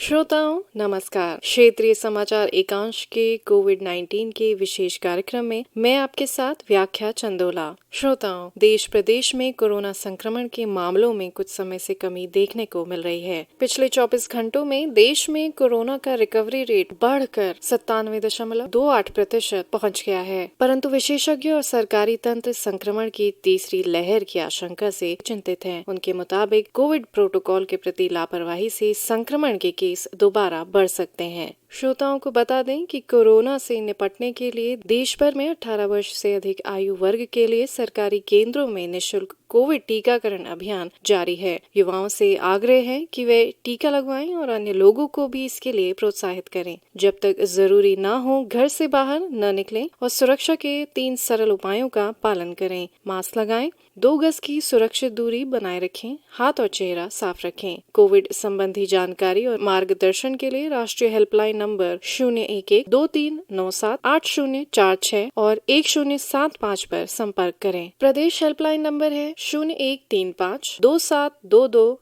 श्रोताओं नमस्कार। क्षेत्रीय समाचार एकांश के कोविड-19 के विशेष कार्यक्रम में मैं आपके साथ व्याख्या चंदोला। श्रोताओं, देश प्रदेश में कोरोना संक्रमण के मामलों में कुछ समय से कमी देखने को मिल रही है। पिछले 24 घंटों में देश में कोरोना का रिकवरी रेट बढ़कर 97.28% पहुँच गया है, परंतु विशेषज्ञ और सरकारी तंत्र संक्रमण की तीसरी लहर की आशंका से चिंतित हैं। उनके मुताबिक कोविड प्रोटोकॉल के प्रति लापरवाही से संक्रमण के केस दोबारा बढ़ सकते हैं। श्रोताओं को बता दें कि कोरोना से निपटने के लिए देश भर में 18 वर्ष से अधिक आयु वर्ग के लिए सरकारी केंद्रों में निःशुल्क कोविड टीकाकरण अभियान जारी है। युवाओं से आग्रह है कि वे टीका लगवाएं और अन्य लोगों को भी इसके लिए प्रोत्साहित करें। जब तक जरूरी न हो घर से बाहर न निकलें और सुरक्षा के 3 सरल उपायों का पालन करें। मास्क लगाएं, 2 गज की सुरक्षित दूरी बनाए रखें, हाथ और चेहरा साफ रखें। कोविड संबंधी जानकारी और मार्गदर्शन के लिए राष्ट्रीय हेल्पलाइन नंबर 0112397846 और 1075 पर संपर्क करें। प्रदेश हेल्पलाइन नंबर है 01352722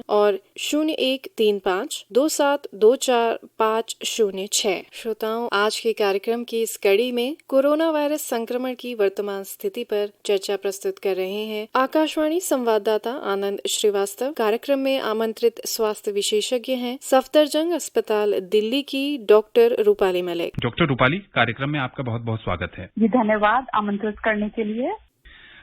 और 01352724 श्रोताओं, आज के कार्यक्रम की इस कड़ी में कोरोना वायरस संक्रमण की वर्तमान स्थिति पर चर्चा प्रस्तुत कर रहे हैं आकाशवाणी संवाददाता आनंद श्रीवास्तव। कार्यक्रम में आमंत्रित स्वास्थ्य विशेषज्ञ हैं सफदरजंग अस्पताल दिल्ली की डॉक्टर रूपाली मलिक। डॉक्टर रूपाली, कार्यक्रम में आपका बहुत बहुत स्वागत है। जी धन्यवाद आमंत्रित करने के लिए।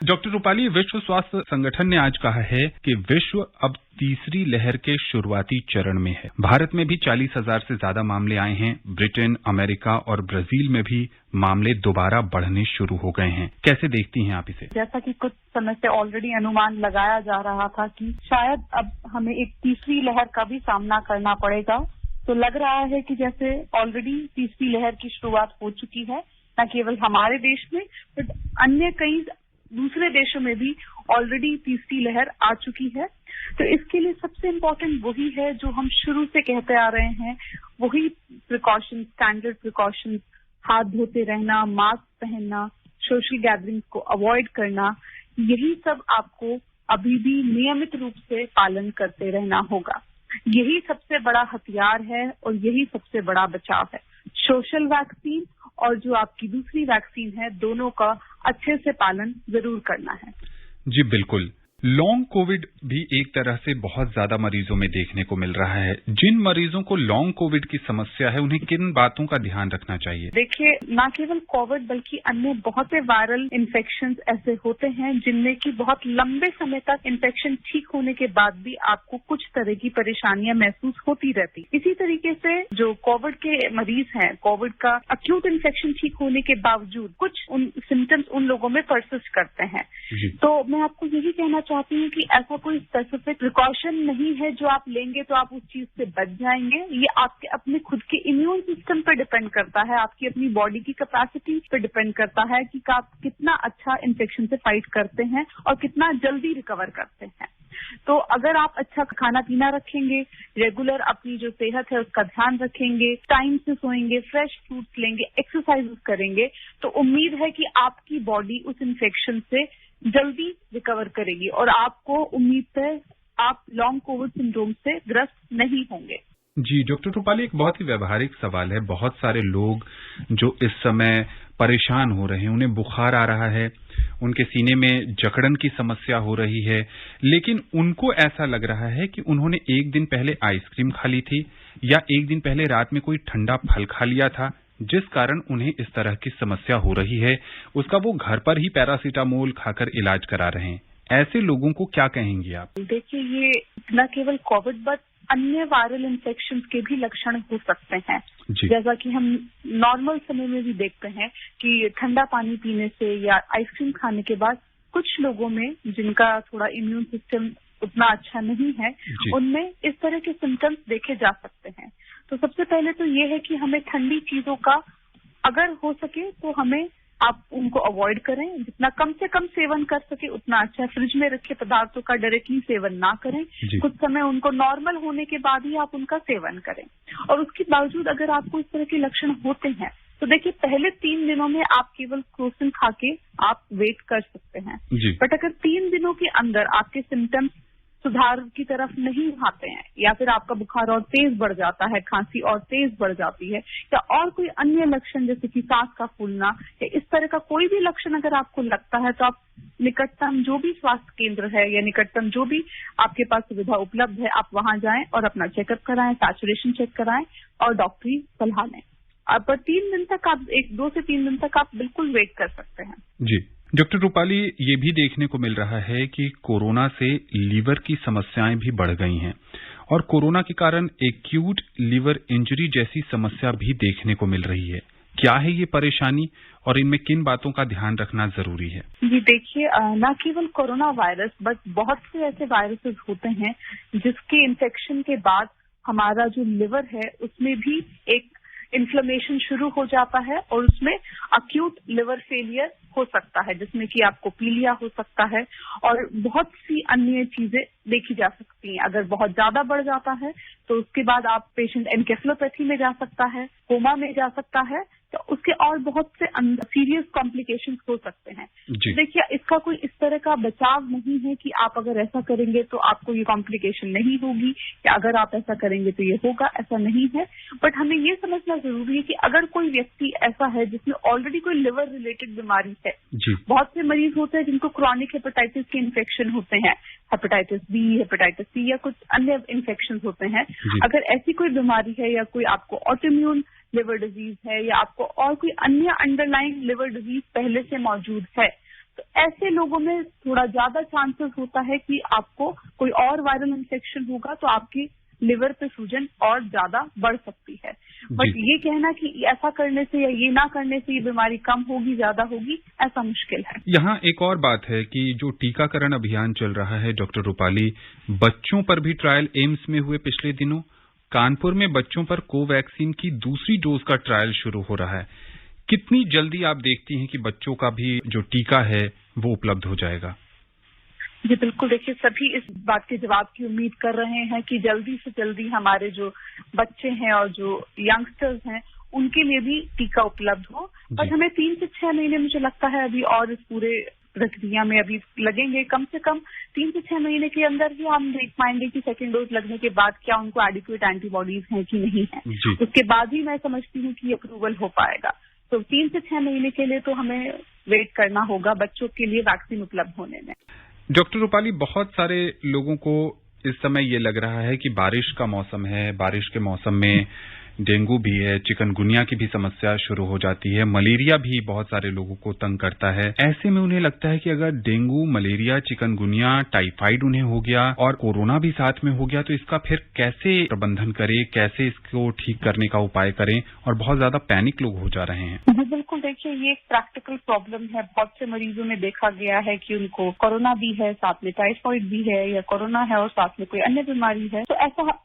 डॉक्टर रूपाली, विश्व स्वास्थ्य संगठन ने आज कहा है कि विश्व अब तीसरी लहर के शुरुआती चरण में है। भारत में भी 40,000 से ज्यादा मामले आए हैं। ब्रिटेन, अमेरिका और ब्राजील में भी मामले दोबारा बढ़ने शुरू हो गए हैं। कैसे देखती हैं आप इसे? जैसा कि कुछ समय से ऑलरेडी अनुमान लगाया जा रहा था कि शायद अब हमें एक तीसरी लहर का भी सामना करना पड़ेगा, तो लग रहा है कि जैसे ऑलरेडी तीसरी लहर की शुरुआत हो चुकी है, न केवल हमारे देश में बट अन्य कई दूसरे देशों में भी ऑलरेडी तीसरी लहर आ चुकी है। तो इसके लिए सबसे इम्पोर्टेंट वही है जो हम शुरू से कहते आ रहे हैं, वही प्रिकॉशन, स्टैंडर्ड प्रिकॉशन, हाथ धोते रहना, मास्क पहनना, सोशल गैदरिंग्स को अवॉइड करना, यही सब आपको अभी भी नियमित रूप से पालन करते रहना होगा। यही सबसे बड़ा हथियार है और यही सबसे बड़ा बचाव है। सोशल वैक्सीन और जो आपकी दूसरी वैक्सीन है, दोनों का अच्छे से पालन जरूर करना है। जी बिल्कुल। लॉन्ग कोविड भी एक तरह से बहुत ज्यादा मरीजों में देखने को मिल रहा है। जिन मरीजों को लॉन्ग कोविड की समस्या है, उन्हें किन बातों का ध्यान रखना चाहिए? देखिए, न केवल कोविड बल्कि अन्य बहुत से वायरल इन्फेक्शंस ऐसे होते हैं जिनमें कि बहुत लंबे समय तक इन्फेक्शन ठीक होने के बाद भी आपको कुछ तरह की परेशानियां महसूस होती रहती। इसी तरीके से जो कोविड के मरीज हैं, कोविड का अक्यूट इन्फेक्शन ठीक होने के बावजूद कुछ उन सिम्टम्स उन लोगों में परसिस्ट करते हैं। तो मैं आपको यही कहना चाहती हूँ कि ऐसा कोई स्पेसिफिक प्रिकॉशन नहीं है जो आप लेंगे तो आप उस चीज से बच जाएंगे। ये आपके अपने खुद के इम्यून सिस्टम पर डिपेंड करता है, आपकी अपनी बॉडी की कैपेसिटी पर डिपेंड करता है कि आप कितना अच्छा इन्फेक्शन से फाइट करते हैं और कितना जल्दी रिकवर करते हैं। तो अगर आप अच्छा खाना पीना रखेंगे, रेगुलर अपनी जो सेहत है उसका ध्यान रखेंगे, टाइम से सोएंगे, फ्रेश फ्रूट्स लेंगे, एक्सरसाइज करेंगे, तो उम्मीद है कि आपकी बॉडी उस इन्फेक्शन से जल्दी रिकवर करेगी और आपको उम्मीद है आप लॉन्ग कोविड सिंड्रोम से ग्रस्त नहीं होंगे। जी डॉक्टर रूपाली, एक बहुत ही व्यवहारिक सवाल है। बहुत सारे लोग जो इस समय परेशान हो रहे हैं, उन्हें बुखार आ रहा है, उनके सीने में जकड़न की समस्या हो रही है, लेकिन उनको ऐसा लग रहा है कि उन्होंने एक दिन पहले आइसक्रीम खा ली थी या एक दिन पहले रात में कोई ठंडा फल खा लिया था, जिस कारण उन्हें इस तरह की समस्या हो रही है। उसका वो घर पर ही पैरासीटामोल खाकर इलाज करा रहे हैं। ऐसे लोगों को क्या कहेंगी आप? देखिए, ये न केवल कोविड बट अन्य वायरल इन्फेक्शन के भी लक्षण हो सकते हैं। जैसा कि हम नॉर्मल समय में भी देखते हैं कि ठंडा पानी पीने से या आइसक्रीम खाने के बाद कुछ लोगों में जिनका थोड़ा इम्यून सिस्टम उतना अच्छा नहीं है, उनमें इस तरह के सिम्टम्स देखे जा सकते हैं। तो सबसे पहले तो ये है कि हमें ठंडी चीजों का अगर हो सके तो हमें आप उनको अवॉइड करें, जितना कम से कम सेवन कर सके उतना अच्छा है। फ्रिज में रखे पदार्थों का डायरेक्टली सेवन ना करें, कुछ समय उनको नॉर्मल होने के बाद ही आप उनका सेवन करें। और उसके बावजूद अगर आपको इस तरह के लक्षण होते हैं तो देखिए, पहले 3 दिनों में आप केवल क्रोसिन खा के आप वेट कर सकते हैं, बट अगर 3 दिनों के अंदर आपके सिम्टम्स सुधार की तरफ नहीं आते हैं, या फिर आपका बुखार और तेज बढ़ जाता है, खांसी और तेज बढ़ जाती है, या और कोई अन्य लक्षण जैसे कि सांस का फूलना या इस तरह का कोई भी लक्षण अगर आपको लगता है, तो आप निकटतम जो भी स्वास्थ्य केंद्र है या निकटतम जो भी आपके पास सुविधा उपलब्ध है, आप वहां जाएं और अपना चेकअप कराएं, सैचुरेशन चेक कराएं और डॉक्टरी सलाह लें। पर 3 दिन तक आप 2 से 3 दिन तक आप बिल्कुल वेट कर सकते हैं। जी डॉक्टर रूपाली, ये भी देखने को मिल रहा है कि कोरोना से लीवर की समस्याएं भी बढ़ गई हैं और कोरोना के कारण एक्यूट लीवर इंजरी जैसी समस्या भी देखने को मिल रही है। क्या है ये परेशानी और इनमें किन बातों का ध्यान रखना जरूरी है? जी देखिए, न केवल कोरोना वायरस बट बहुत से ऐसे वायरसेस होते हैं जिसके इन्फेक्शन के बाद हमारा जो लिवर है उसमें भी एक इन्फ्लेमेशन शुरू हो जाता है और उसमें अक्यूट लिवर फेलियर हो सकता है, जिसमें कि आपको पीलिया हो सकता है और बहुत सी अन्य चीजें देखी जा सकती हैं। अगर बहुत ज्यादा बढ़ जाता है तो उसके बाद आप पेशेंट एनकेफेलोपैथी में जा सकता है, कोमा में जा सकता है, तो उसके और बहुत से सीरियस कॉम्प्लिकेशंस हो सकते हैं। देखिए, इसका कोई इस तरह का बचाव नहीं है कि आप अगर ऐसा करेंगे तो आपको ये कॉम्प्लिकेशन नहीं होगी या अगर आप ऐसा करेंगे तो ये होगा, ऐसा नहीं है। बट हमें ये समझना जरूरी है कि अगर कोई व्यक्ति ऐसा है जिसमें ऑलरेडी कोई लिवर रिलेटेड बीमारी है, बहुत से मरीज होते हैं जिनको क्रॉनिक हेपेटाइटिस के इन्फेक्शन होते हैं, हेपेटाइटिस बी, हेपेटाइटिस सी या कुछ अन्य इन्फेक्शन होते हैं। अगर ऐसी कोई बीमारी है या कोई आपको ऑटोइम्यून लिवर डिजीज है या आपको और कोई अन्य अंडरलाइंग लिवर डिजीज पहले से मौजूद है, तो ऐसे लोगों में थोड़ा ज्यादा चांसेस होता है कि आपको कोई और वायरल इन्फेक्शन होगा तो आपकी लिवर पे सूजन और ज्यादा बढ़ सकती है। बट ये कहना कि ऐसा करने से या ये ना करने से ये बीमारी कम होगी, ज्यादा होगी, ऐसा मुश्किल है। यहाँ एक और बात है कि जो टीकाकरण अभियान चल रहा है डॉक्टर रूपाली, बच्चों पर भी ट्रायल एम्स में हुए पिछले दिनों। कानपुर में बच्चों पर कोवैक्सीन की दूसरी डोज का ट्रायल शुरू हो रहा है। कितनी जल्दी आप देखती हैं कि बच्चों का भी जो टीका है वो उपलब्ध हो जाएगा? जी बिल्कुल, देखिए सभी इस बात के जवाब की उम्मीद कर रहे हैं कि जल्दी से जल्दी हमारे जो बच्चे हैं और जो यंगस्टर्स हैं उनके लिए भी टीका उपलब्ध हो। बट हमें 3 से 6 महीने मुझे लगता है अभी और इस पूरे प्रक्रिया में अभी लगेंगे। कम से कम 3 से 6 महीने के अंदर ही हम देख पाएंगे कि सेकेंड डोज लगने के बाद क्या उनको एडिक्वेट एंटीबॉडीज हैं कि नहीं है। उसके बाद ही मैं समझती हूँ कि अप्रूवल हो पाएगा। तो 3 से 6 महीने के लिए तो हमें वेट करना होगा बच्चों के लिए वैक्सीन उपलब्ध होने में। डॉक्टर रूपाली, बहुत सारे लोगों को इस समय ये लग रहा है कि बारिश का मौसम है, बारिश के मौसम में डेंगू भी है, चिकनगुनिया की भी समस्या शुरू हो जाती है, मलेरिया भी बहुत सारे लोगों को तंग करता है। ऐसे में उन्हें लगता है कि अगर डेंगू, मलेरिया, चिकनगुनिया, टाइफाइड उन्हें हो गया और कोरोना भी साथ में हो गया तो इसका फिर कैसे प्रबंधन करें, कैसे इसको ठीक करने का उपाय करें, और बहुत ज्यादा पैनिक लोग हो जा रहे हैं। बिल्कुल, देखिए ये एक प्रैक्टिकल प्रॉब्लम है। बहुत से मरीजों में देखा गया है कि उनको कोरोना भी है, साथ में टाइफाइड भी है, या कोरोना है और साथ में कोई अन्य बीमारी है। तो ऐसा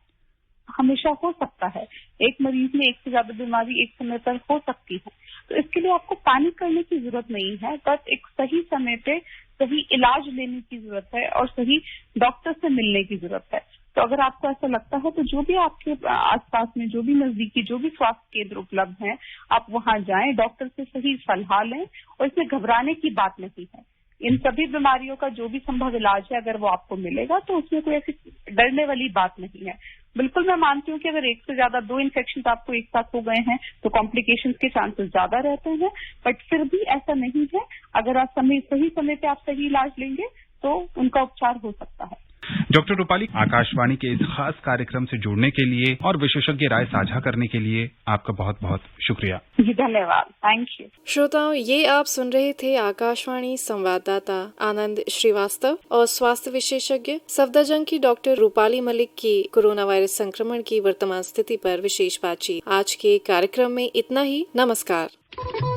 हमेशा हो सकता है, एक मरीज में एक से ज्यादा बीमारी एक समय पर हो सकती है। तो इसके लिए आपको पैनिक करने की जरूरत नहीं है, बस एक सही समय पे सही इलाज लेने की जरूरत है और सही डॉक्टर से मिलने की जरूरत है। तो अगर आपको ऐसा लगता है तो जो भी आपके आसपास में जो भी नजदीकी जो भी स्वास्थ्य केंद्र उपलब्ध हैं, आप वहां जाएं, डॉक्टर से सही सलाह लें और इसमें घबराने की बात नहीं है। इन सभी बीमारियों का जो भी संभव इलाज है अगर वो आपको मिलेगा तो उसमें कोई ऐसी डरने वाली बात नहीं है। बिल्कुल, मैं मानती हूँ कि अगर एक से ज्यादा 2 इन्फेक्शन आपको एक साथ हो गए हैं तो कॉम्प्लिकेशंस के चांसेस ज्यादा रहते हैं, बट फिर भी ऐसा नहीं है। अगर आप सही समय पे आप सही इलाज लेंगे तो उनका उपचार हो सकता है। डॉक्टर रूपाली, आकाशवाणी के इस खास कार्यक्रम से जुड़ने के लिए और विशेषज्ञ राय साझा करने के लिए आपका बहुत बहुत शुक्रिया। जी धन्यवाद, थैंक यू। श्रोताओं, ये आप सुन रहे थे आकाशवाणी संवाददाता आनंद श्रीवास्तव और स्वास्थ्य विशेषज्ञ सफदरजंग की डॉक्टर रूपाली मलिक की कोरोना वायरस संक्रमण की वर्तमान स्थिति पर विशेष बातचीत। आज के कार्यक्रम में इतना ही। नमस्कार।